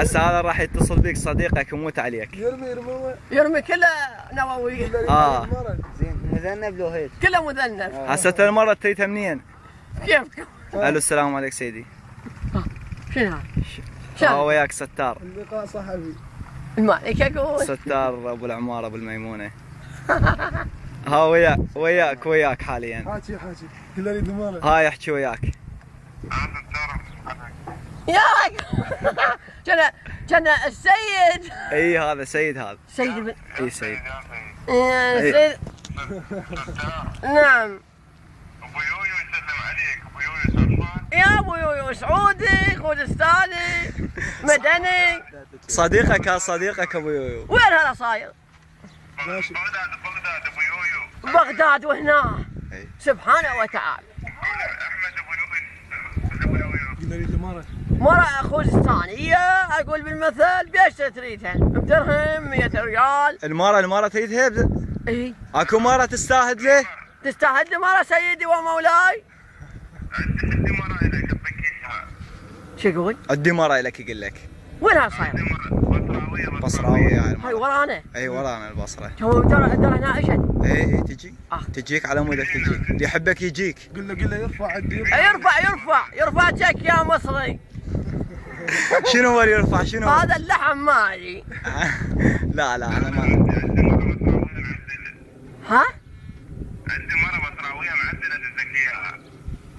هسه هذا راح يتصل بيك صديقك يموت عليك. يرمي كله نووي. زين مذنب لو هيك كله مذنب. هسه المرة تريدها منين؟ كيفكم؟ الو السلام عليك سيدي. شنو هذا؟ وياك ستار. اللقاء صحفي. المالك اقول. ستار ابو العمارة ابو الميمونة. ها وياك حاليا. حاكي كل اللي دمانه. هاي احكي وياك. يا كان السيد. اي هذا سيد هذا. سيد اي سيد. سيد. نعم. ابو يويو يسلم عليك. ابو يويو سلمان. يا ابو يويو سعودي كردستاني مدني. صديقك ابو يويو. وين هذا صاير؟ بغداد ابو يويو. بغداد وهنا. سبحانه وتعالى. احمد ابو يويو. مرة خوزستانية اقول بالمثل بيش تريدها؟ بدرهم 100 ريال. المرة تريدها؟ اي. اكو مرة تستاهد له؟ تستاهد مرة سيدي ومولاي؟ عندي مرة اليك اعطيك اياها. شو يقول؟ عندي مرة لك يقول لك. وينها صايرة؟ بصراوية يعني. هاي ورانا. اي ورانا البصرة. تو ترى هنا اجت. اي تجي. تجيك على مودك تجيك، اللي يحبك يجيك. قل له يرفع عندي. يرفع جك يا مصري. شنو هو يرفع شنو؟ هذا اللحم مالي. لا انا ما. ها؟ عندي مرة بصراوية معدلة تزكي اياها.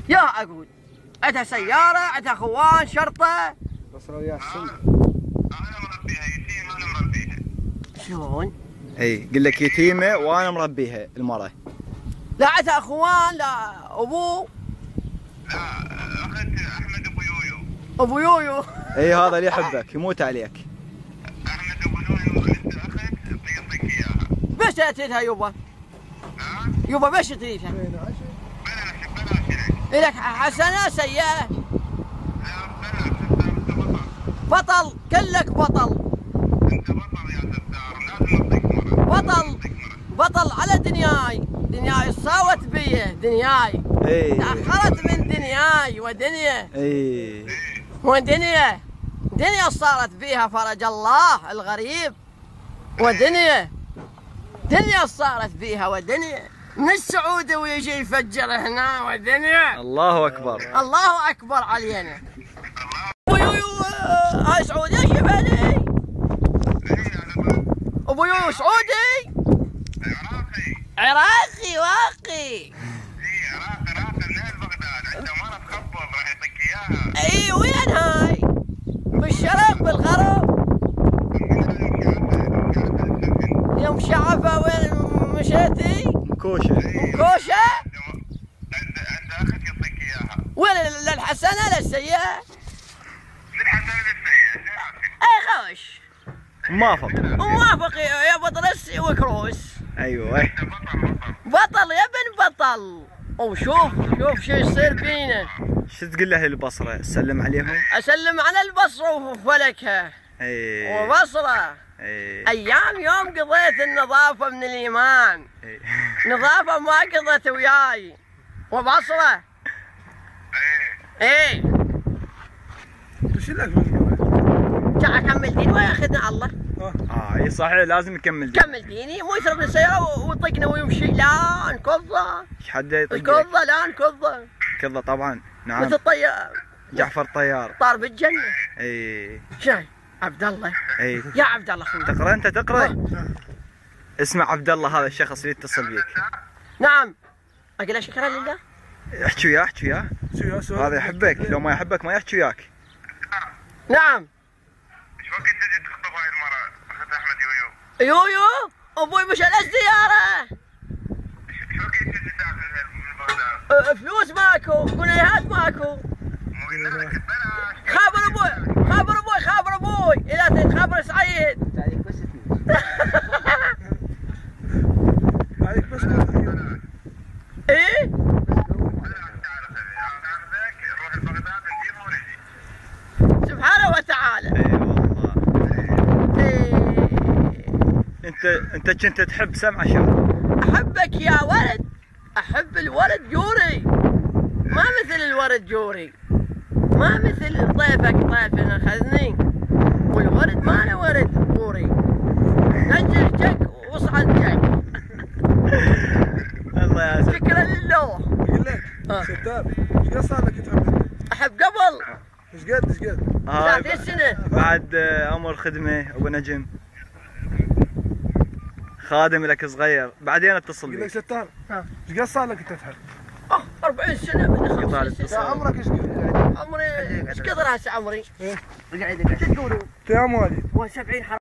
يا اقول عندها سيارة، عندها اخوان شرطة. بصراوية السن. انا مربيها يتيمة انا مربيها. شلون؟ اي قل لك يتيمة وانا مربيها المرة. لا عندها اخوان لا ابوه. لا اخذت احمد ابو يويو. ابو يويو. اي هذا اللي يحبك يموت عليك. احمد ابو يويو انت اخذت بيعطيك اياها. بس تريدها يوبا؟ يوبا بس تريدها؟ بلاش لك حسنة سيئة. لا بلاش بطل كلك بطل. انت بطل يا ستار لازم اعطيك مرة. بطل على دنياي صاوت بيه دنياي. تأخرت من دنياي ودنيا. دنيا صارت بيها فرج الله الغريب. ودنيا صارت بيها ودنيا من السعودي ويجي يفجر هنا ودنيا. الله اكبر علينا. هاي سعودي شبهني. ابو يويو سعودي. عراقي واقي. عراقي من اهل بغداد. عنده مرة تخبط راح يعطيك اياها. اي وين هاي؟ بالشرق بالغرب. يوم شعفة وين مشيتي؟ مكوشة. عنده اخت يعطيك اياها. وين للحسنة للسيئة؟ للحسنة للسيئة. اي خوش. موافق يا بطرس وكروس. ايوه. بطل يا ابن بطل. وشوف شو يصير فينا. شو تقول له البصرة؟ سلم عليهم؟ اسلم على البصرة وفلكها. وبصرة. ايام يوم قضيت النظافة من الايمان. نظافة ما قضيت وياي. وبصرة. ايه. وش لك؟ اكمل ديني وياخذنا الله. اي صحيح لازم يكمل ديني. كمل ديني مو يسرق السيارة ويطقنا ويمشي. لا نكضه. ايش حد يطقك؟ نكضه لا نكضه. كضه طبعا. نعم. مثل الطيار. جعفر طيار. طار بالجنة. اي. شاي عبد الله. اي. يا عبد الله اخوي. تقرا انت تقرا؟ اسمع عبد الله هذا الشخص اللي يتصل بيك. نعم. اقول له شكرا لله. احكي وياه. هذا يحبك، لو ما يحبك ما يحكي وياك. نعم. ايش وقت تجي تخطب هاي المرة اخت احمد يويو؟ يويو ابوي مشى للزيارة. ايش وقت تجي تاخذها من بغداد؟ فلوس ماكو، كنيهات ماكو. مو قلنا لك بلاش. خابر ابوي اذا تخابر سعيد. عليك بس ايه؟ سبحانه وتعالى. اي والله. انت كنت تحب سمعة شو؟ احبك يا ولد. احب الولد جوري. ما مثل الولد جوري. ما مثل ضيفك ضيف اخذني الله يا ستار. شكرا لله. اقول لك ستار ايش قد صار لك تحب؟ احب قبل ايش قد؟ 30 سنة. بعد عمر خدمة ابو نجم. خادم لك صغير، بعدين اتصل اقول لك بك. ستار ايش قد صار لك تحب؟ 40 سنة بدي قطع 50 الاتصال. سنة. عمرك ايش قد؟ عمري ايش كثر هسه عمري؟ ايه شو تقولوا؟ يا مواليد 71 حرام.